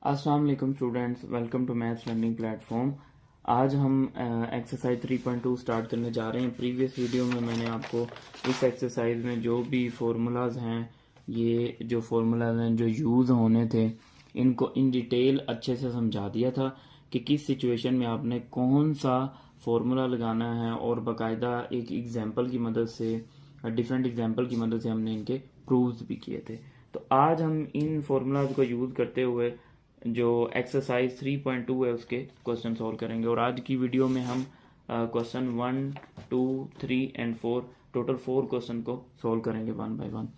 अस्सलाम वालेकुम students, welcome to maths learning platform. आज हम एक्सरसाइज 3.2 स्टार्ट करने जा रहे हैं। प्रीवियस वीडियो में मैंने आपको इस एक्सरसाइज में जो भी फार्मूलाज हैं, ये जो फार्मूलाज हैं जो यूज़ होने थे, इनको इन डिटेल अच्छे से समझा दिया था कि किस सिचुएशन में आपने कौन सा फार्मूला लगाना है, और बाकायदा एक एग्जांपल की मदद से, डिफरेंट एग्जांपल की मदद से हमने इनके प्रूव्स भी किए थे। तो आज हम इन फार्मूलाज को यूज़ करते हुए जो एक्सरसाइज 3.2 है उसके क्वेश्चन सॉल्व करेंगे। और आज की वीडियो में हम क्वेश्चन 1, 2, 3 एंड 4 टोटल 4 क्वेश्चन को सॉल्व करेंगे वन बाय वन।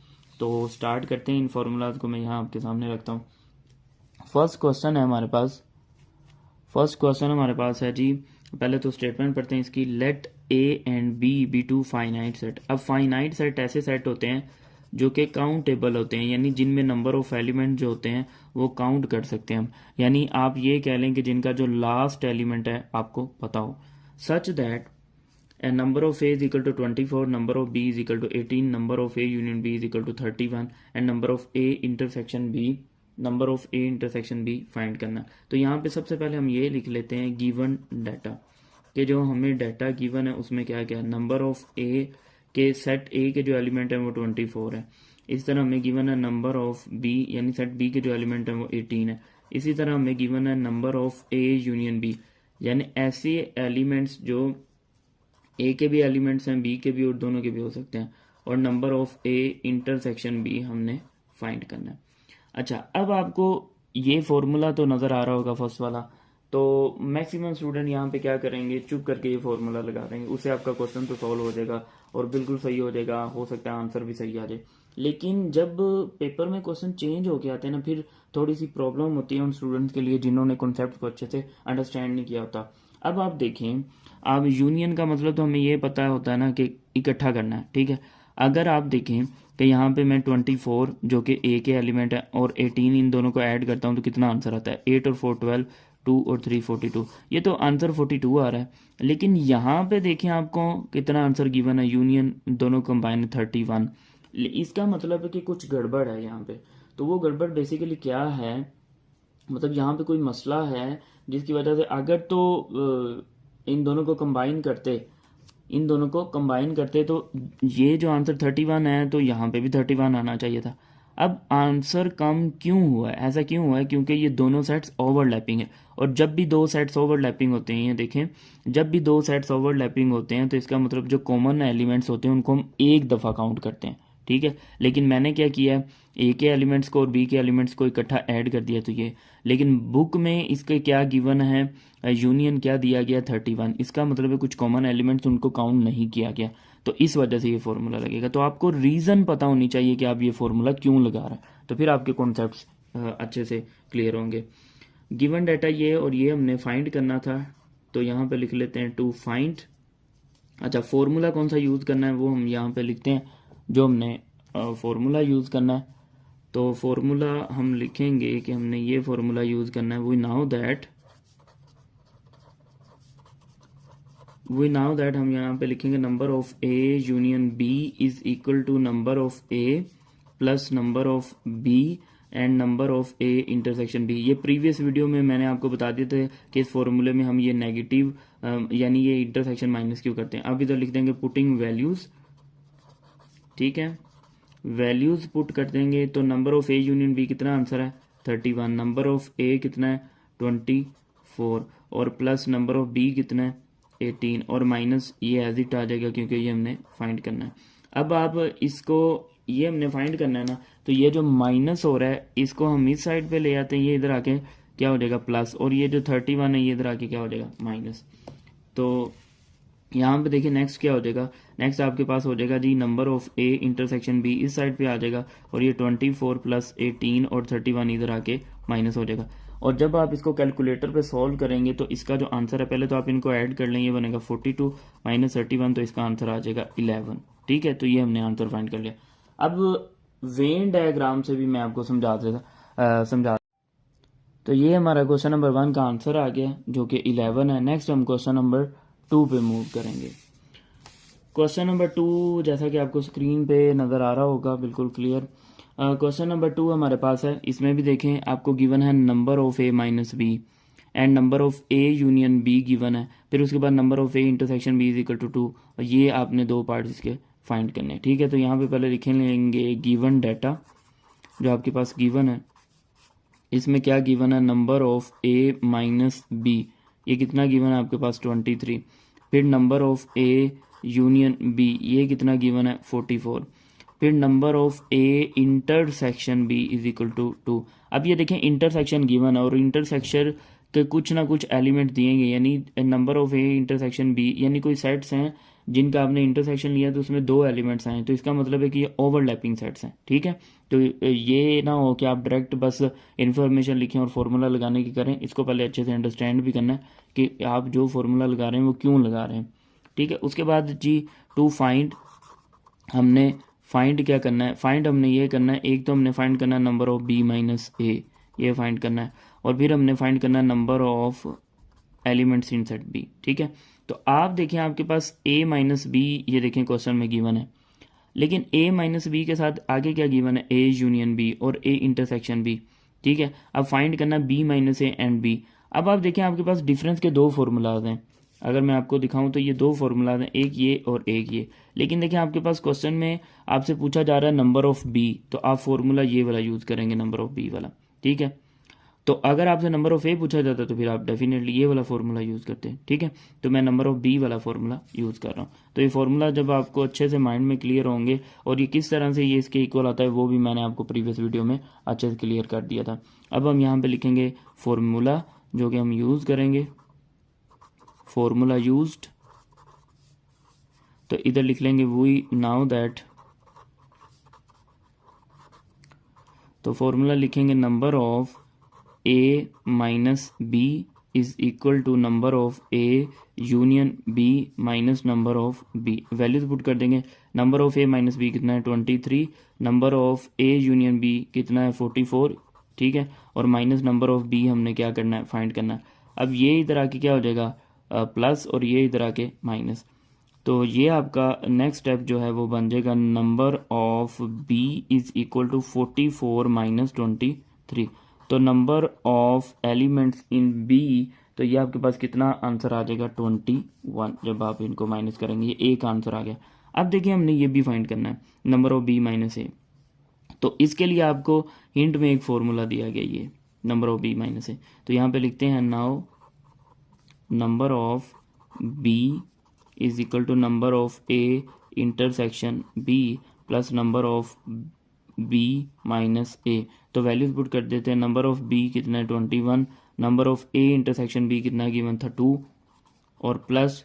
तो स्टार्ट करते हैं। इन फार्मूलाज को मैं यहाँ आपके सामने रखता हूँ। फर्स्ट क्वेश्चन हमारे पास है जी। पहले तो स्टेटमेंट पढ़ते हैं इसकी। Let A and B two finite set. अब फाइनाइट सेट ऐसे सेट होते हैं जो कि काउंटेबल होते हैं, यानी जिनमें नंबर ऑफ एलिमेंट जो होते हैं वो काउंट कर सकते हैं हम। यानी आप ये कह लें कि जिनका जो लास्ट एलिमेंट है आपको पता हो। Such that a number of A is equal to 24, number of B is equal to 18, number of A union B is equal to 31 and number of A intersection B find करना। तो यहाँ पे सबसे पहले हम ये लिख लेते हैं गिवन डाटा, कि जो हमें डाटा गिवन है उसमें क्या क्या है। नंबर ऑफ ए के सेट ए के जो एलिमेंट है वो 24 है। इस तरह हमें गिवन है नंबर ऑफ बी, यानी सेट बी के जो एलिमेंट है वो 18 है। इसी तरह हमें गिवन है number of A union B, यानी ऐसे एलिमेंट्स जो ए के भी एलिमेंट्स हैं, बी के भी, और दोनों के भी हो सकते हैं। और number of A intersection B हमने फाइंड करना है। अच्छा, अब आपको ये फॉर्मूला तो नज़र आ रहा होगा फर्स्ट वाला। तो मैक्सिमम स्टूडेंट यहाँ पे क्या करेंगे, चुप करके ये फॉर्मूला लगा देंगे, उससे आपका क्वेश्चन तो सॉल्व हो जाएगा और बिल्कुल सही हो जाएगा। हो सकता है आंसर भी सही आ जाए। लेकिन जब पेपर में क्वेश्चन चेंज होके आते हैं ना, फिर थोड़ी सी प्रॉब्लम होती है उन स्टूडेंट्स के लिए जिन्होंने कॉन्सेप्ट को अच्छे से अंडरस्टैंड नहीं किया होता। अब आप देखें, आप यूनियन का मतलब तो हमें ये पता होता है ना कि इकट्ठा करना है, ठीक है। अगर आप देखें कि यहाँ पे मैं 24 जो कि ए के एलिमेंट है और 18 इन दोनों को ऐड करता हूँ तो कितना आंसर आता है। 8 और 4 12, 2 और 3 42। ये तो आंसर 42 आ रहा है। लेकिन यहाँ पे देखें आपको कितना आंसर गिवन है, यूनियन दोनों कंबाइन 31। इसका मतलब है कि कुछ गड़बड़ है यहाँ पे। तो वो गड़बड़ बेसिकली क्या है, मतलब यहाँ पे कोई मसला है जिसकी वजह से अगर तो इन दोनों को कंबाइन करते तो ये जो आंसर 31 है तो यहाँ पे भी 31 आना चाहिए था। अब आंसर कम क्यों हुआ है, ऐसा क्यों हुआ है? क्योंकि ये दोनों सेट्स ओवरलैपिंग है। और जब भी दो सेट्स ओवरलैपिंग होते हैं, ये देखें, जब भी दो सेट्स ओवरलैपिंग होते हैं तो इसका मतलब जो कॉमन एलिमेंट्स होते हैं उनको हम एक दफ़ा काउंट करते हैं, ठीक है। लेकिन मैंने क्या किया है, ए के एलिमेंट्स को और बी के एलिमेंट्स को इकट्ठा ऐड कर दिया। तो ये, लेकिन बुक में इसके क्या गिवन है, यूनियन क्या दिया गया, 31। इसका मतलब है कुछ कॉमन एलिमेंट्स उनको काउंट नहीं किया गया, तो इस वजह से ये फॉर्मूला लगेगा। तो आपको रीज़न पता होनी चाहिए कि आप ये फॉर्मूला क्यों लगा रहे हैं, तो फिर आपके कॉन्सेप्ट्स अच्छे से क्लियर होंगे। गिवन डाटा ये, और ये हमने फाइंड करना था, तो यहाँ पे लिख लेते हैं टू फाइंड। अच्छा, फॉर्मूला कौन सा यूज़ करना है वो हम यहाँ पे लिखते हैं, जो हमने फॉर्मूला यूज़ करना है। तो फॉर्मूला हम लिखेंगे कि हमने ये फॉर्मूला यूज़ करना है। वी नाउ दैट हम यहाँ पे लिखेंगे number of A union B is equal to number of A plus number of B and number of A intersection B. ये प्रीवियस वीडियो में मैंने आपको बता दिए थे कि इस फॉर्मूले में हम ये नेगेटिव यानी ये इंटरसेक्शन माइनस क्यों करते हैं। अब इधर लिख देंगे पुटिंग वैल्यूज, ठीक है, वैल्यूज पुट कर देंगे। तो number of A union B कितना आंसर है, 31। नंबर ऑफ ए कितना है, 24, और प्लस नंबर ऑफ बी कितना है, 18, और माइनस ये एज इट आ जाएगा क्योंकि ये हमने फाइंड करना है। अब आप इसको, ये हमने फाइंड करना है ना, तो ये जो माइनस हो रहा है इसको हम इस साइड पे ले आते हैं, ये इधर आके क्या हो जाएगा प्लस, और ये जो 31 है ये इधर आके क्या हो जाएगा माइनस। तो यहाँ पे देखिए नेक्स्ट क्या हो जाएगा, नेक्स्ट आपके पास हो जाएगा जी number of A intersection B, इस साइड पे आ जाएगा, और ये 24 प्लस 18 और 31 इधर आके माइनस हो जाएगा। और जब आप इसको कैलकुलेटर पे सॉल्व करेंगे तो इसका जो आंसर है, पहले तो आप इनको ऐड कर लें, ये बनेगा 42 माइनस 31, तो इसका आंसर आ जाएगा 11, ठीक है। तो ये हमने आंसर फाइंड कर लिया। अब वेन डायग्राम से भी मैं आपको समझा तो ये हमारा क्वेश्चन नंबर 1 का आंसर आ गया जो कि 11 है। नेक्स्ट हम क्वेश्चन नंबर 2 पे मूव करेंगे। क्वेश्चन नंबर 2 जैसा कि आपको स्क्रीन पे नज़र आ रहा होगा बिल्कुल क्लियर। क्वेश्चन नंबर 2 हमारे पास है, इसमें भी देखें आपको गिवन है number of A minus B and number of A union B given है, फिर उसके बाद number of A intersection B is equal to 2, और ये आपने दो पार्ट इसके फाइंड करने हैं। ठीक है, तो यहाँ पे पहले लिख लेंगे गिवन डाटा जो आपके पास गिवन है, इसमें क्या गिवन है, number of A minus B, ये कितना गिवन है आपके पास 23, फिर number of A union B, ये कितना गिवन है 44, फिर number of A intersection B is equal to 2। अब ये देखें इंटरसेक्शन गिवन है और इंटरसेक्शन के कुछ ना कुछ एलिमेंट दिए गए, यानी number of A intersection B, यानी कोई सेट्स हैं जिनका आपने इंटरसेक्शन लिया तो उसमें दो एलिमेंट्स आए, तो इसका मतलब है कि ये ओवरलैपिंग सेट्स हैं। ठीक है, तो ये ना हो कि आप डायरेक्ट बस इन्फॉर्मेशन लिखें और फार्मूला लगाने की करें, इसको पहले अच्छे से अंडरस्टैंड भी करना है कि आप जो फार्मूला लगा रहे हैं वो क्यों लगा रहे हैं। ठीक है, उसके बाद जी टू फाइंड, हमने फाइंड क्या करना है, फाइंड हमने ये करना है, एक तो हमने फाइंड करना है number of B minus A, ये फाइंड करना है, और फिर हमने फाइंड करना है number of elements in set B. ठीक है, तो आप देखें आपके पास a माइनस बी, ये देखें क्वेश्चन में गिवन है, लेकिन a माइनस बी के साथ आगे क्या गिवन है, a यूनियन b और a इंटरसेक्शन b। ठीक है, अब फाइंड करना b minus A and b। अब आप देखें आपके पास डिफरेंस के दो फॉर्मूलाज हैं, अगर मैं आपको दिखाऊं तो ये दो फॉर्मूलाज हैं, एक ये और एक ये, लेकिन देखें आपके पास क्वेश्चन में आपसे पूछा जा रहा है नंबर ऑफ b, तो आप फॉर्मूला ये वाला यूज़ करेंगे, नंबर ऑफ b वाला। ठीक है, तो अगर आपसे नंबर ऑफ ए पूछा जाता तो फिर आप डेफिनेटली ये वाला फॉर्मूला यूज़ करते हैं। ठीक है, तो मैं नंबर ऑफ बी वाला फॉर्मूला यूज़ कर रहा हूँ। तो ये फॉर्मूला जब आपको अच्छे से माइंड में क्लियर होंगे और ये किस तरह से ये इसके इक्वल आता है वो भी मैंने आपको प्रीवियस वीडियो में अच्छे से क्लियर कर दिया था। अब हम यहाँ पे लिखेंगे फॉर्मूला जो कि हम यूज़ करेंगे, फॉर्मूला यूज्ड, तो इधर लिख लेंगे वी नाउ दैट, तो फॉर्मूला लिखेंगे number of a minus B is equal to number of a union b minus number of b। Values put कर देंगे, number of a minus B कितना है 23, number of a union b कितना है 44। ठीक है, और माइनस नंबर ऑफ b हमने क्या करना है, फाइंड करना है। अब ये इधर आके क्या हो जाएगा प्लस, और ये इधर आके माइनस, तो ये आपका नेक्स्ट स्टेप जो है वो बन जाएगा number of b is equal to 44 minus 23। तो number of elements in B, तो ये आपके पास कितना आंसर आ जाएगा 21, जब आप इनको माइनस करेंगे ये एक आंसर आ गया। अब देखिए हमने ये भी फाइंड करना है number of B minus A, तो इसके लिए आपको हिंट में एक फॉर्मूला दिया गया ये number of B minus A, तो यहाँ पे लिखते हैं now number of B is equal to number of A intersection B plus number of B minus A. तो वैल्यूज पुट कर देते हैं, नंबर ऑफ बी कितना है 21, number of A intersection B कितना गिवन था 2, और plus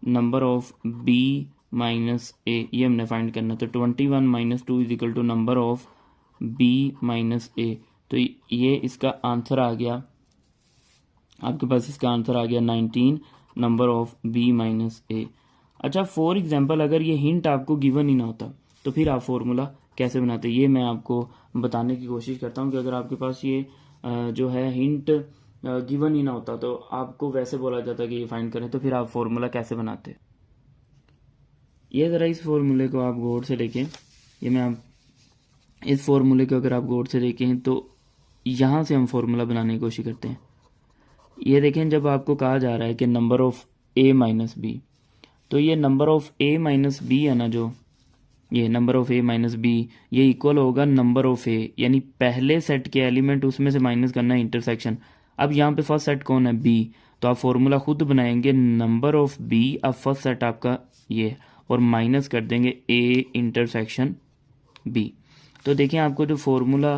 number of B minus A, ये हमने फाइंड करना। तो 21 minus 2 is equal to number of B minus A, तो ये इसका आंसर आ गया आपके पास, इसका आंसर आ गया 19 नंबर ऑफ बी माइनस ए। अच्छा, फॉर एग्जाम्पल अगर ये हिंट आपको गिवन ही ना होता तो फिर आप फॉर्मूला कैसे बनाते, ये मैं आपको बताने की कोशिश करता हूँ कि अगर आपके पास ये जो है हिंट गिवन ही ना होता तो आपको वैसे बोला जाता कि ये फाइंड करें, तो फिर आप फॉर्मूला कैसे बनाते। ये ज़रा इस फॉर्मूले को आप गौर से देखें, ये मैं आप इस फॉर्मूले को अगर आप गौर से देखें तो यहाँ से हम फॉर्मूला बनाने की कोशिश करते हैं। ये देखें, जब आपको कहा जा रहा है कि number of A minus B, तो ये number of A minus B है ना, जो ये number of A minus B, ये इक्वल होगा नंबर ऑफ ए, यानी पहले सेट के एलिमेंट उसमें से माइनस करना है इंटरसेक्शन। अब यहाँ पे फर्स्ट सेट कौन है, बी, तो आप फॉर्मूला खुद बनाएंगे नंबर ऑफ बी, अब फर्स्ट सेट आपका ये, और माइनस कर देंगे ए इंटरसेक्शन बी। तो देखें आपको जो फॉर्मूला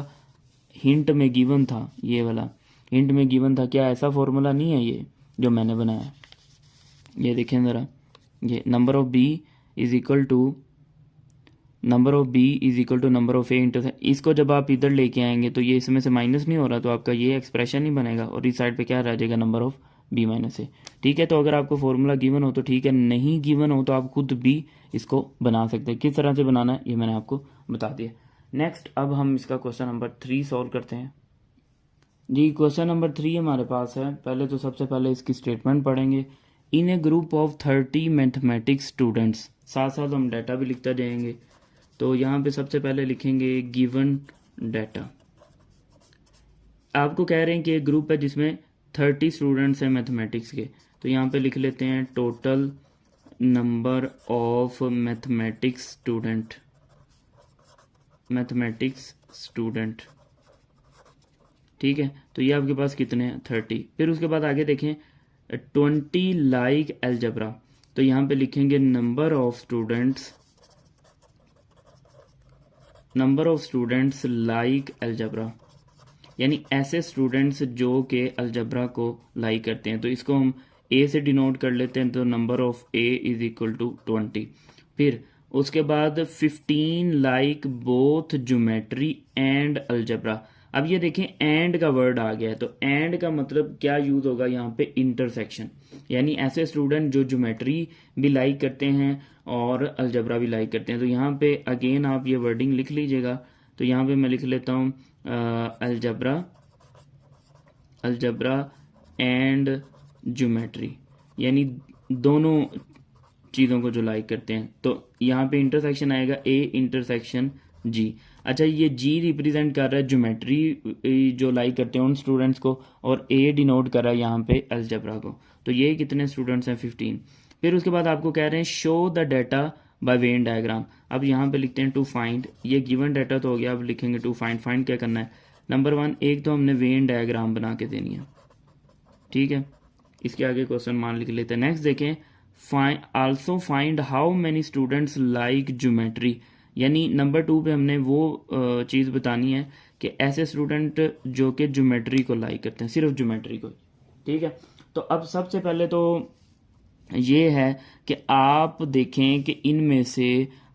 हिंट में गिवन था, ये वाला हिंट में गिवन था, क्या ऐसा फॉर्मूला नहीं है ये जो मैंने बनाया। ये देखें ज़रा, ये number of B is equal to number of B is equal to number of A intersection, इसको जब आप इधर लेके आएंगे तो ये इसमें से माइनस नहीं हो रहा, तो आपका ये एक्सप्रेशन नहीं बनेगा, और इस साइड पे क्या रह जाएगा नंबर ऑफ बी माइनस ए। ठीक है, तो अगर आपको फॉर्मूला गिवन हो तो ठीक है, नहीं गिवन हो तो आप खुद भी इसको बना सकते हैं। किस तरह से बनाना है ये मैंने आपको बता दिया। नेक्स्ट अब हम इसका क्वेश्चन नंबर 3 सॉल्व करते हैं जी। क्वेश्चन नंबर 3 हमारे पास है, पहले तो सबसे पहले इसकी स्टेटमेंट पढ़ेंगे। इन ए ग्रुप ऑफ 30 मैथमेटिक्स स्टूडेंट्स, साथ साथ हम डाटा भी लिखते जाएंगे। तो यहाँ पे सबसे पहले लिखेंगे गिवन डाटा। आपको कह रहे हैं कि एक ग्रुप है जिसमें 30 स्टूडेंट्स हैं मैथमेटिक्स के, तो यहाँ पे लिख लेते हैं total number of mathematics student. ठीक है, तो ये आपके पास कितने हैं 30। फिर उसके बाद आगे देखें 20 लाइक अलजबरा, तो यहाँ पे लिखेंगे number of students like algebra, यानी ऐसे स्टूडेंट्स जो के अलजबरा को लाइक करते हैं। तो इसको हम ए से डिनोट कर लेते हैं, तो number of A is equal to 20। फिर उसके बाद 15 like both geometry and algebra. अब ये देखें एंड का वर्ड आ गया है, तो एंड का मतलब क्या यूज होगा यहाँ पे, इंटरसेक्शन, यानी ऐसे स्टूडेंट जो ज्योमेट्री भी लाइक करते हैं और अलजबरा भी लाइक करते हैं। तो यहाँ पे अगेन आप ये वर्डिंग लिख लीजिएगा। तो यहाँ पे मैं लिख लेता हूँ अलजबरा एंड ज्योमेट्री, यानी दोनों चीज़ों को जो लाइक करते हैं। तो यहाँ पे इंटरसेक्शन आएगा ए इंटरसेक्शन जी। अच्छा, ये जी रिप्रेजेंट कर रहा है ज्योमेट्री जो लाइक करते हैं उन स्टूडेंट्स को, और ए डिनोट कर रहा है यहाँ पे अलजबरा को। तो ये कितने स्टूडेंट्स हैं 15। फिर उसके बाद आपको कह रहे हैं show the data by Venn diagram. अब यहाँ पे लिखते हैं टू फाइंड, ये गिवन डाटा तो हो गया, अब लिखेंगे टू फाइंड। फाइंड क्या करना है, नंबर 1 एक तो हमने वेन डायग्राम बना के देनी है, ठीक है। इसके आगे क्वेश्चन मान लिख लेते हैं। नेक्स्ट देखें also find how many students like geometry, यानी नंबर 2 पे हमने वो चीज़ बतानी है कि ऐसे स्टूडेंट जो कि ज्योमेट्री को लाइक करते हैं, सिर्फ ज्योमेट्री को, ठीक है। तो अब सबसे पहले तो ये है कि आप देखें कि इनमें से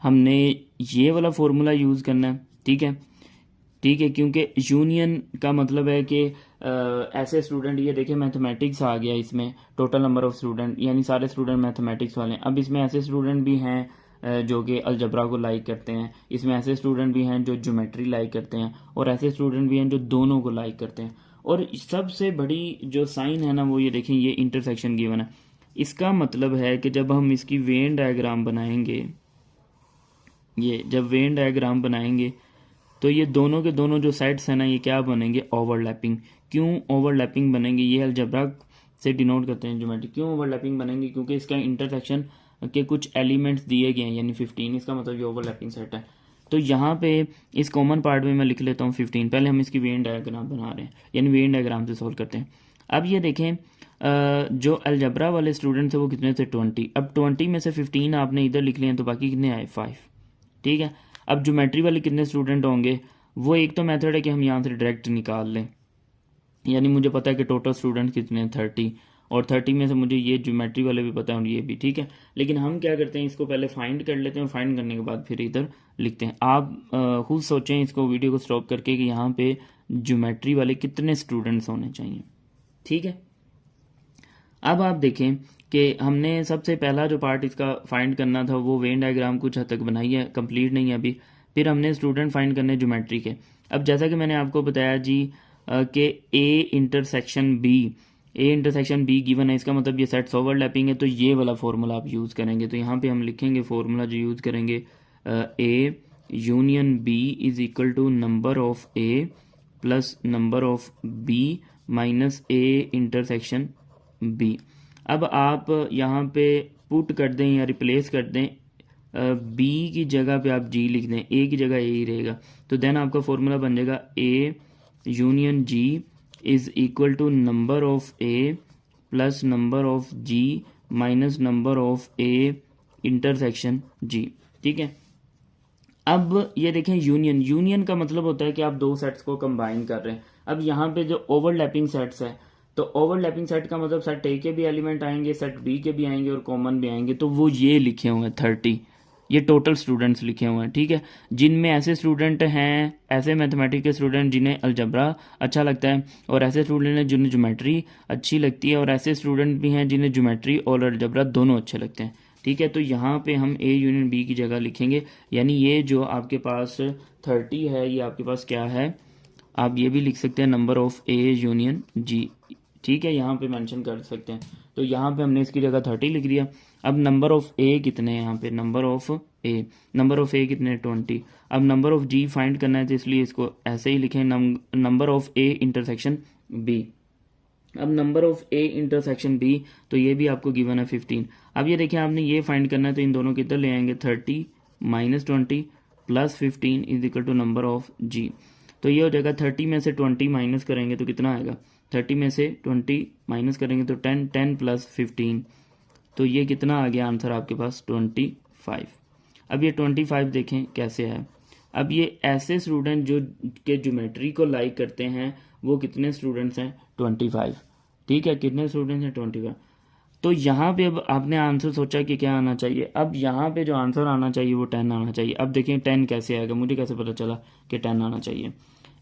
हमने ये वाला फॉर्मूला यूज़ करना है, ठीक है, ठीक है, क्योंकि यूनियन का मतलब है कि ऐसे स्टूडेंट, ये देखें मैथमेटिक्स आ गया इसमें, टोटल नंबर ऑफ स्टूडेंट, यानी सारे स्टूडेंट मैथमेटिक्स वाले हैं। अब इसमें ऐसे स्टूडेंट भी हैं जो कि अलजबरा को लाइक करते हैं, इसमें ऐसे स्टूडेंट भी हैं जो ज्योमेट्री लाइक करते हैं, और ऐसे स्टूडेंट भी हैं जो दोनों को लाइक करते हैं। और सबसे बड़ी जो साइन है ना वो ये देखें, ये इंटरसेक्शन गिवन है। इसका मतलब है कि जब हम इसकी वेन डायग्राम बनाएंगे, ये जब वेन डायग्राम बनाएंगे तो ये दोनों के दोनों जो साइड्स हैं ना ये क्या बनेंगे, ओवरलैपिंग। क्यों ओवरलैपिंग बनेंगे, ये अलजबरा से डिनोट करते हैं ज्योमेट्री। क्यों ओवरलैपिंग बनेंगे, क्योंकि इसका इंटरसेक्शन के कुछ एलिमेंट्स दिए गए हैं, यानी 15, इसका मतलब ये ओवरलैपिंग सेट है। तो यहाँ पे इस कॉमन पार्ट में मैं लिख लेता हूँ 15। पहले हम इसकी वेन डायग्राम बना रहे हैं, यानी वेन डायग्राम से सॉल्व करते हैं। अब ये देखें जो अलजबरा वाले स्टूडेंट थे वो कितने थे 20। अब 20 में से 15 आपने इधर लिख लिए, तो बाकी कितने आए 5, ठीक है। अब ज्योमेट्री वाले कितने स्टूडेंट होंगे, वो एक तो मेथड है कि हम यहाँ से डायरेक्ट निकाल लें, यानी मुझे पता है कि टोटल स्टूडेंट कितने हैं 30, और 30 में से मुझे ये ज्योमेट्री वाले भी पता है और ये भी, ठीक है। लेकिन हम क्या करते हैं, इसको पहले फाइंड कर लेते हैं, और फाइंड करने के बाद फिर इधर लिखते हैं। आप खुद सोचें इसको वीडियो को स्टॉप करके कि यहाँ पे ज्योमेट्री वाले कितने स्टूडेंट्स होने चाहिए, ठीक है। अब आप देखें कि हमने सबसे पहला जो पार्ट इसका फाइंड करना था वो वेन डायग्राम कुछ हद तक बनाई है, कंप्लीट नहीं है अभी। फिर हमने स्टूडेंट फाइंड करने ज्योमेट्री के। अब जैसा कि मैंने आपको बताया जी कि ए इंटरसेक्शन बी गिवन है, इसका मतलब ये सेट्स ओवरलैपिंग है, तो ये वाला फॉर्मूला आप यूज़ करेंगे। तो यहाँ पे हम लिखेंगे फॉर्मूला जो यूज़ करेंगे, A union B is equal to number of A plus number of B minus A intersection B. अब आप यहाँ पे पुट कर दें या रिप्लेस कर दें, बी की जगह पे आप जी लिख दें, ए की जगह ए ही रहेगा। तो देन आपका फॉर्मूला बन जाएगा A union G is equal to number of A plus number of G minus number of A intersection G, ठीक है। अब ये देखें यूनियन का मतलब होता है कि आप दो सेट्स को कंबाइन कर रहे हैं। अब यहाँ पे जो ओवरलैपिंग सेट्स है, तो ओवरलैपिंग सेट का मतलब सेट ए के भी एलिमेंट आएंगे, सेट बी के भी आएंगे और कॉमन भी आएंगे। तो वो ये लिखे हुए हैं 30, ये टोटल स्टूडेंट्स लिखे हुए हैं, ठीक है। जिनमें ऐसे स्टूडेंट हैं, ऐसे मैथमेटिक्स के स्टूडेंट जिन्हें अलजबरा अच्छा लगता है, और ऐसे स्टूडेंट हैं जिन्हें ज्योमेट्री अच्छी लगती है, और ऐसे स्टूडेंट भी हैं जिन्हें ज्योमेट्री और अलजबरा दोनों अच्छे लगते हैं, ठीक है। तो यहाँ पे हम ए यूनियन बी की जगह लिखेंगे, यानी ये जो आपके पास 30 है ये आपके पास क्या है, आप ये भी लिख सकते हैं नंबर ऑफ ए यूनियन जी, ठीक है, यहाँ पे मेंशन कर सकते हैं। तो यहाँ पे हमने इसकी जगह 30 लिख दिया। अब नंबर ऑफ ए कितने हैं यहाँ पे, नंबर ऑफ ए कितने 20। अब नंबर ऑफ जी फाइंड करना है तो इसलिए इसको ऐसे ही लिखें, number of A intersection B. अब number of A intersection B, तो ये भी आपको गिवन है 15। अब ये देखिए आपने ये फाइंड करना है तो इन दोनों कितना ले आएंगे 30 minus 20 plus 15 is equal to number of G. तो ये हो जाएगा 30 में से 20 माइनस करेंगे तो कितना आएगा, 30 में से 20 माइनस करेंगे तो 10, 10 प्लस 15, तो ये कितना आ गया आंसर आपके पास 25। अब ये 25 देखें कैसे है। अब ये ऐसे स्टूडेंट जो के ज्योमेट्री को लाइक करते हैं वो कितने स्टूडेंट्स हैं 25। ठीक है, कितने स्टूडेंट्स हैं 25। तो यहाँ पे अब आपने आंसर सोचा कि क्या आना चाहिए, अब यहाँ पे जो आंसर आना चाहिए वो 10 आना चाहिए। अब देखिए 10 कैसे आएगा, मुझे कैसे पता चला कि 10 आना चाहिए।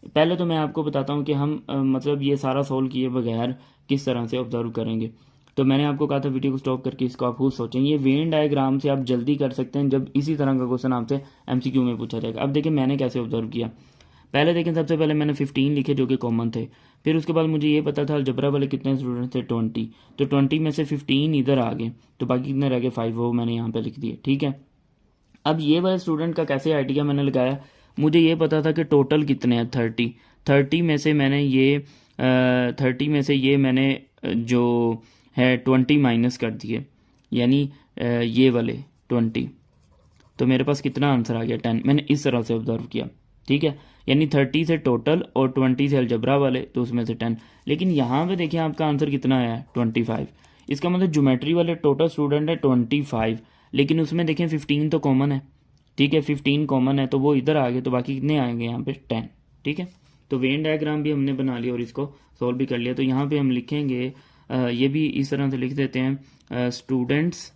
पहले तो मैं आपको बताता हूँ कि हम मतलब ये सारा सोल्व किए बगैर किस तरह से ऑब्जर्व करेंगे। तो मैंने आपको कहा था वीडियो को स्टॉप करके इसको आप खुद सोचें। ये वेन डायग्राम से आप जल्दी कर सकते हैं जब इसी तरह का क्वेश्चन आपसे एमसीक्यू में पूछा जाएगा। अब देखिए मैंने कैसे ऑब्जर्व किया। पहले देखें, सबसे पहले मैंने 15 लिखे जो कि कॉमन थे। फिर उसके बाद मुझे ये पता था अलजबरा वाले कितने स्टूडेंट थे 20, तो 20 में से 15 इधर आ गए, तो बाकी कितने रह गए 5, वो मैंने यहाँ पे लिख दिए। ठीक है, अब ये वाले स्टूडेंट का कैसे आइडिया मैंने लगाया, मुझे ये पता था कि टोटल कितने हैं 30 में से मैंने ये 30 में से ये मैंने जो है 20 माइनस कर दिए, यानी ये वाले 20, तो मेरे पास कितना आंसर आ गया 10। मैंने इस तरह से ऑब्जर्व किया। ठीक है, यानी 30 से टोटल और 20 से अलजबरा वाले, तो उसमें से 10। लेकिन यहाँ पे देखिए आपका आंसर कितना आया है 25। इसका मतलब ज्योमेट्री वाले टोटल स्टूडेंट है 25, लेकिन उसमें देखें 15 तो कॉमन है। ठीक है, 15 कॉमन है तो वो इधर आ गए, तो बाकी कितने आएंगे यहाँ पे 10। ठीक है, तो वेन डायग्राम भी हमने बना लिया और इसको सॉल्व भी कर लिया। तो यहाँ पे हम लिखेंगे ये भी इस तरह से लिख देते हैं स्टूडेंट्स,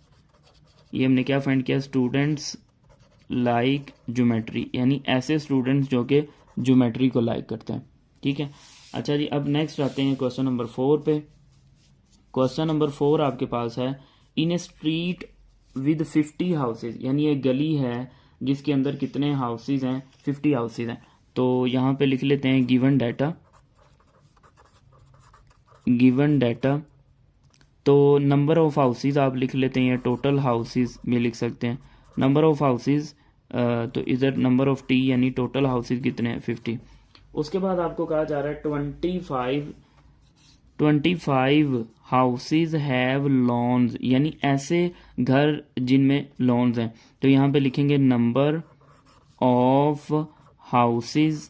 ये हमने क्या फाइंड किया, स्टूडेंट्स लाइक ज्योमेट्री, यानी ऐसे स्टूडेंट्स जो कि ज्योमेट्री को लाइक करते हैं। ठीक है, अच्छा जी, अब नेक्स्ट आते हैं क्वेश्चन नंबर 4 पे। क्वेश्चन नंबर 4 आपके पास है, इन ए स्ट्रीट विद 50 हाउसेज, यानी एक गली है जिसके अंदर कितने हाउसेज हैं 50 हाउसेज हैं। तो यहाँ पे लिख लेते हैं गिवन डाटा, तो नंबर ऑफ हाउसेज आप लिख लेते हैं, टोटल हाउसेज में लिख सकते हैं नंबर ऑफ हाउसेज, तो इधर नंबर ऑफ टी यानी टोटल हाउसेज कितने हैं 50। उसके बाद आपको कहा जा रहा है 25 हाउसेज हैव लॉन्स, यानी ऐसे घर जिनमें लॉन्स हैं। तो यहाँ पे लिखेंगे number of houses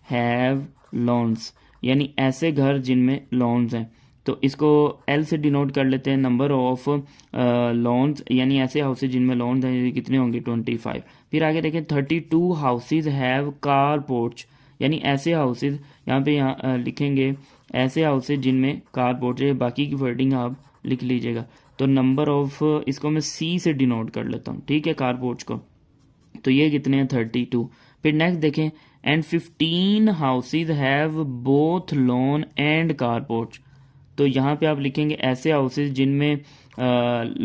have lawns, यानी ऐसे घर जिनमें लॉन्स हैं। तो इसको एल से डिनोट कर लेते हैं, नंबर ऑफ लॉन्स, यानी ऐसे हाउसेज जिनमें लॉन्स हैं कितने होंगे 25। फिर आगे देखें 32 हाउसेज हैव कार पोर्च, यानी ऐसे हाउसेज, यहाँ पे यहाँ लिखेंगे ऐसे हाउसेज जिनमें कार पोर्च है, बाकी की वर्डिंग आप लिख लीजिएगा। तो नंबर ऑफ, इसको मैं सी से डिनोट कर लेता हूँ। ठीक है, कार पोर्च को, तो ये कितने हैं 32। फिर नेक्स्ट देखें, and 15 houses have both lawn and car porch, तो यहाँ पे आप लिखेंगे ऐसे हाउसेज जिनमें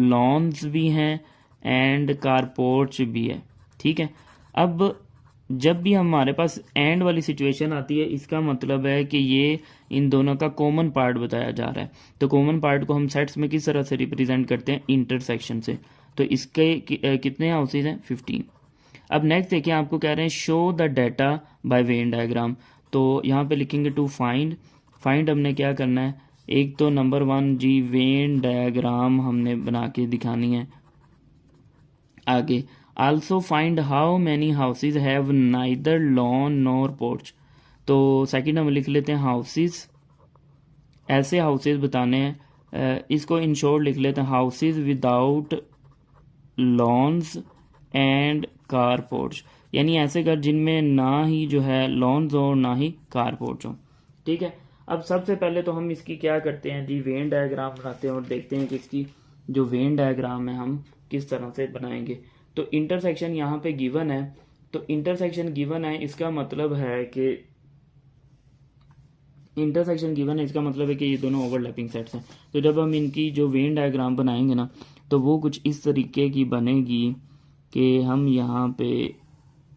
लॉन्स भी हैं एंड कार पोर्च भी है। ठीक है, अब जब भी हमारे पास एंड वाली सिचुएशन आती है, इसका मतलब है कि ये इन दोनों का कॉमन पार्ट बताया जा रहा है। तो कॉमन पार्ट को हम सेट्स में किस तरह से रिप्रेजेंट करते हैं, इंटरसेक्शन से। तो इसके कितने हाउसेज हैं 15। अब नेक्स्ट देखिए, आपको कह रहे हैं show the data by Venn diagram, तो यहाँ पे लिखेंगे टू फाइंड हमने क्या करना है, एक तो नंबर 1 जी वेन डायग्राम हमने बना के दिखानी है। आगे also find how many houses have neither lawn nor porch, तो सेकंड हम लिख लेते हैं हाउसेज, ऐसे हाउसेज बताने हैं, इसको इन शॉर्ट लिख लेते हैं houses without loans and car porch, यानी ऐसे घर जिनमें ना ही जो है लॉन्स हो ना ही कार पोर्च हो। ठीक है, अब सबसे पहले तो हम इसकी क्या करते हैं जी, वेन डायग्राम बनाते हैं और देखते हैं कि इसकी जो वेन डायग्राम है हम किस तरह से बनाएंगे। तो इंटरसेक्शन यहाँ पे गिवन है, तो इंटरसेक्शन गिवन है इसका मतलब है कि ये दोनों ओवरलैपिंग सेट्स हैं। तो जब हम इनकी जो वेन डायग्राम बनाएंगे ना, तो वो कुछ इस तरीके की बनेगी कि हम यहाँ पे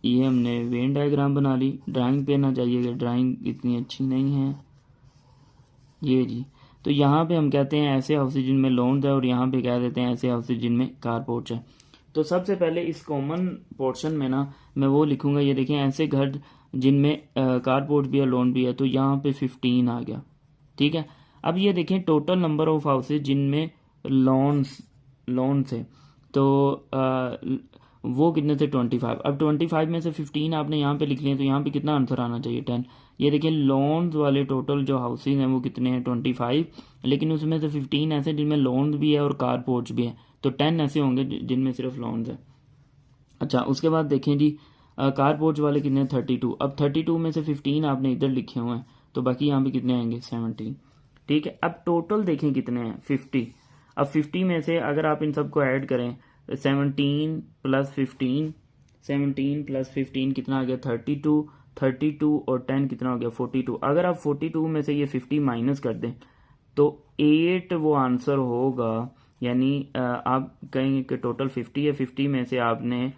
ये हमने वेन डायग्राम बना ली। ड्राइंग पे ना जाइएगा, ड्राइंग इतनी अच्छी नहीं है ये जी। तो यहाँ पे हम कहते हैं ऐसे हाउसेज जिनमें लोन्स है, और यहाँ पे कह देते हैं ऐसे हाउसेज जिनमें कारपोर्च है। तो सबसे पहले इस कॉमन पोर्शन में ना मैं वो लिखूंगा, ये देखें ऐसे घर जिनमें कारपोर्ट भी है लोन भी है, तो यहाँ पे 15 आ गया। ठीक है, अब ये देखें टोटल नंबर ऑफ हाउसेज जिनमें लोन्स है, तो वो कितने थे 25। अब 25 में से 15 आपने यहाँ पे लिख लिए, तो यहाँ पे कितना आंसर आना चाहिए 10। ये देखिए लोन्स वाले टोटल जो हाउसेज हैं वो कितने हैं 25, लेकिन उसमें से 15 ऐसे जिनमें लोन्स भी है और कारपोर्च भी है, तो 10 ऐसे होंगे जिनमें सिर्फ लोन्स है। अच्छा, उसके बाद देखें जी कारपोर्च वाले कितने 32। अब 32 में से 15 आपने इधर लिखे हुए हैं, तो बाकी यहाँ पे कितने आएंगे 17। ठीक है, अब टोटल देखें कितने हैं 50। अब 50 में से अगर आप इन सबको ऐड करें 17 प्लस 15, 17 प्लस 15 कितना आ गया 32, 32 और 10 कितना हो गया 42। अगर आप 42 में से ये 50 माइनस कर दें तो 8 वो आंसर होगा, यानी आप कहेंगे कि टोटल 50 है, 50 में से आपने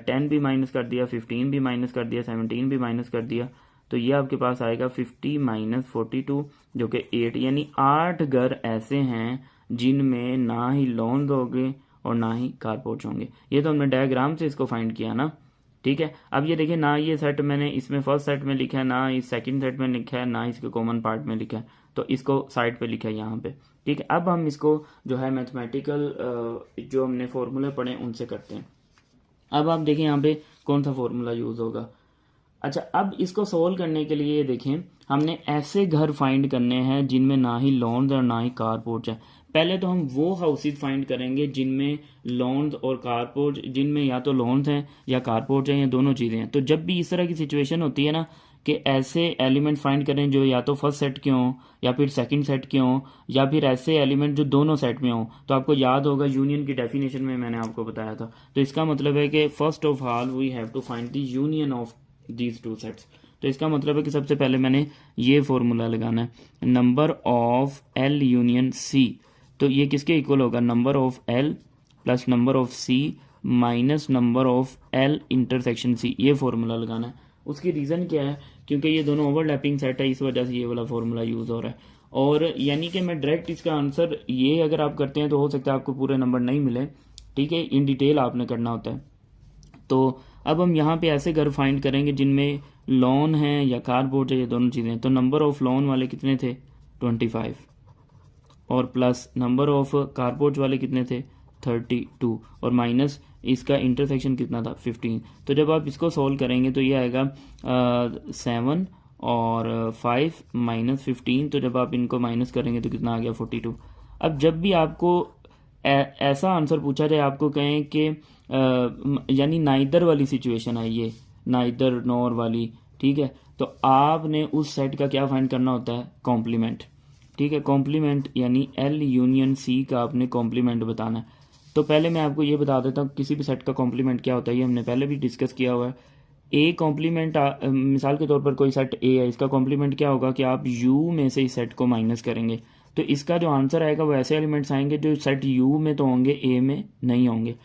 10 भी माइनस कर दिया, 15 भी माइनस कर दिया, 17 भी माइनस कर दिया, तो ये आपके पास आएगा 50 माइनस 42 जो कि 8, यानी 8 घर ऐसे हैं जिनमें ना ही लोन्स होंगे और ना ही कारपोर्च होंगे। ये तो हमने डायग्राम से इसको फाइंड किया ना। ठीक है, अब ये देखिए ना ये सेट मैंने इसमें फर्स्ट सेट में लिखा है, ना इस सेकंड सेट में लिखा है, ना इसके कॉमन पार्ट में लिखा है, तो इसको साइड पे लिखा है यहाँ पे। ठीक है, अब हम इसको जो है मैथमेटिकल जो हमने फॉर्मूले पढ़े उनसे करते हैं। अब आप देखें यहाँ पे कौन सा फॉर्मूला यूज होगा। अच्छा, अब इसको सोल्व करने के लिए देखें हमने ऐसे घर फाइंड करने हैं जिनमें ना ही लोन्स और ना ही कारपोर्च है। पहले तो हम वो हाउसेज फाइंड करेंगे जिनमें लोन्स और कारपोर्च, जिनमें या तो लोन्स हैं या कारपोर्च हैं या दोनों चीज़ें हैं। तो जब भी इस तरह की सिचुएशन होती है ना कि ऐसे एलिमेंट फाइंड करें जो या तो फर्स्ट सेट के हों या फिर सेकंड सेट के हों या फिर ऐसे एलिमेंट जो दोनों सेट में हों, तो आपको याद होगा यूनियन की डेफिनेशन में मैंने आपको बताया था। तो इसका मतलब है कि first of all we have to find the union of these two sets. तो इसका मतलब है कि सबसे पहले मैंने ये फॉर्मूला लगाना है, number of L union C. तो ये किसके इक्वल होगा, number of L plus number of C minus number of L intersection C. ये फॉर्मूला लगाना है। उसकी रीज़न क्या है, क्योंकि ये दोनों ओवरलैपिंग सेट है, इस वजह से ये वाला फॉर्मूला यूज़ हो रहा है। और यानी कि मैं डायरेक्ट इसका आंसर ये अगर आप करते हैं तो हो सकता है आपको पूरे नंबर नहीं मिले। ठीक है, इन डिटेल आपने करना होता है। तो अब हम यहाँ पे ऐसे घर फाइंड करेंगे जिनमें लोन है या कारपोर्ट है, ये दोनों चीज़ें। तो नंबर ऑफ लोन वाले कितने थे 25 और प्लस नंबर ऑफ कारपोर्ट वाले कितने थे 32 और माइनस इसका इंटरसेक्शन कितना था 15। तो जब आप इसको सॉल्व करेंगे तो ये आएगा 7 और 5 माइनस 15। तो जब आप इनको माइनस करेंगे तो कितना आ गया 42। अब जब भी आपको ऐसा आंसर पूछा जाए, आपको कहें कि यानी नाइदर वाली सिचुएशन है, ये नाइदर नॉर वाली, ठीक है, तो आपने उस सेट का क्या फाइंड करना होता है कॉम्प्लीमेंट। ठीक है, कॉम्प्लीमेंट यानी एल यूनियन सी का आपने कॉम्प्लीमेंट बताना है। तो पहले मैं आपको ये बता देता हूँ किसी भी सेट का कॉम्प्लीमेंट क्या होता है, ये हमने पहले भी डिस्कस किया हुआ है। ए कॉम्प्लीमेंट, मिसाल के तौर पर कोई सेट ए है, इसका कॉम्प्लीमेंट क्या होगा कि आप यू में से इस सेट को माइनस करेंगे, तो इसका जो आंसर आएगा वो ऐसे एलिमेंट्स आएंगे जो सेट यू में तो होंगे ए में नहीं होंगे।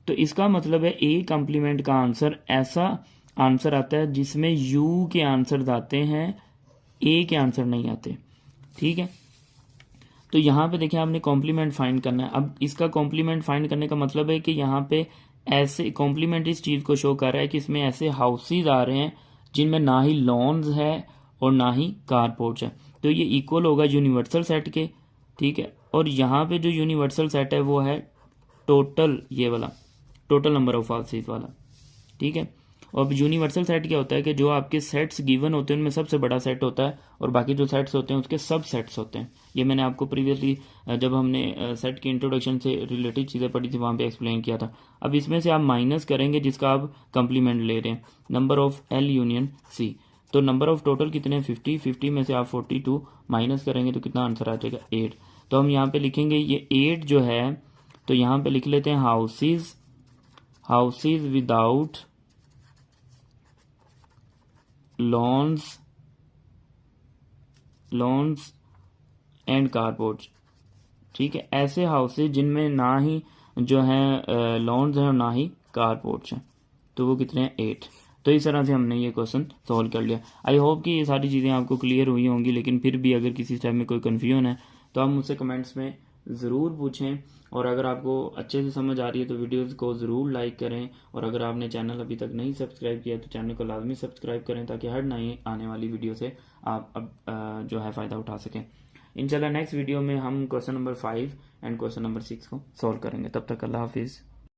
तो इसका मतलब है ए कॉम्प्लीमेंट का आंसर ऐसा आंसर आता है जिसमें यू के आंसर आते हैं, ए के आंसर नहीं आते। ठीक है, तो यहाँ पे देखिए आपने कॉम्प्लीमेंट फाइंड करना है। अब इसका कॉम्प्लीमेंट फाइंड करने का मतलब है कि यहाँ पे ऐसे कॉम्प्लीमेंट इस चीज़ को शो कर रहा है कि इसमें ऐसे हाउसेज आ रहे हैं जिनमें ना ही लॉन्स है और ना ही कारपोर्ट्स है, तो ये इक्वल होगा यूनिवर्सल सेट के। ठीक है, और यहाँ पे जो यूनिवर्सल सेट है वो है टोटल, ये वाला टोटल नंबर ऑफ हाउसेज वाला। ठीक है, और यूनिवर्सल सेट क्या होता है कि जो आपके सेट्स गिवन होते हैं उनमें सबसे बड़ा सेट होता है और बाकी जो सेट्स होते हैं उसके सब सेट्स होते हैं। ये मैंने आपको प्रीवियसली जब हमने सेट की इंट्रोडक्शन से रिलेटेड चीज़ें पढ़ी थी वहाँ पे एक्सप्लेन किया था। अब इसमें से आप माइनस करेंगे जिसका आप कंप्लीमेंट ले रहे हैं, number of L union C. तो नंबर ऑफ टोटल कितने हैं 50, 50 में से आप 42 माइनस करेंगे तो कितना आंसर आ जाएगा 8। तो हम यहाँ पे लिखेंगे ये 8 जो है, तो यहाँ पे लिख लेते हैं हाउसेज विदाउट लोन्स एंड कारपोर्ट्स। ठीक है, ऐसे हाउसेज जिनमें ना ही जो है लोन्स हैं और ना ही कारपोर्ट्स हैं, तो वो कितने हैं 8। तो इस तरह से हमने ये क्वेश्चन सॉल्व कर लिया। आई होप कि ये सारी चीज़ें आपको क्लियर हुई होंगी, लेकिन फिर भी अगर किसी टाइम में कोई कन्फ्यूजन है तो आप मुझसे कमेंट्स में ज़रूर पूछें, और अगर आपको अच्छे से समझ आ रही है तो वीडियोस को ज़रूर लाइक करें, और अगर आपने चैनल अभी तक नहीं सब्सक्राइब किया तो चैनल को लाजमी सब्सक्राइब करें ताकि हर नई आने वाली वीडियो से आप अब जो है फ़ायदा उठा सकें। इंशाल्लाह नेक्स्ट वीडियो में हम question number 5 and question number 6 को सॉल्व करेंगे। तब तक अल्लाह हाफिज़।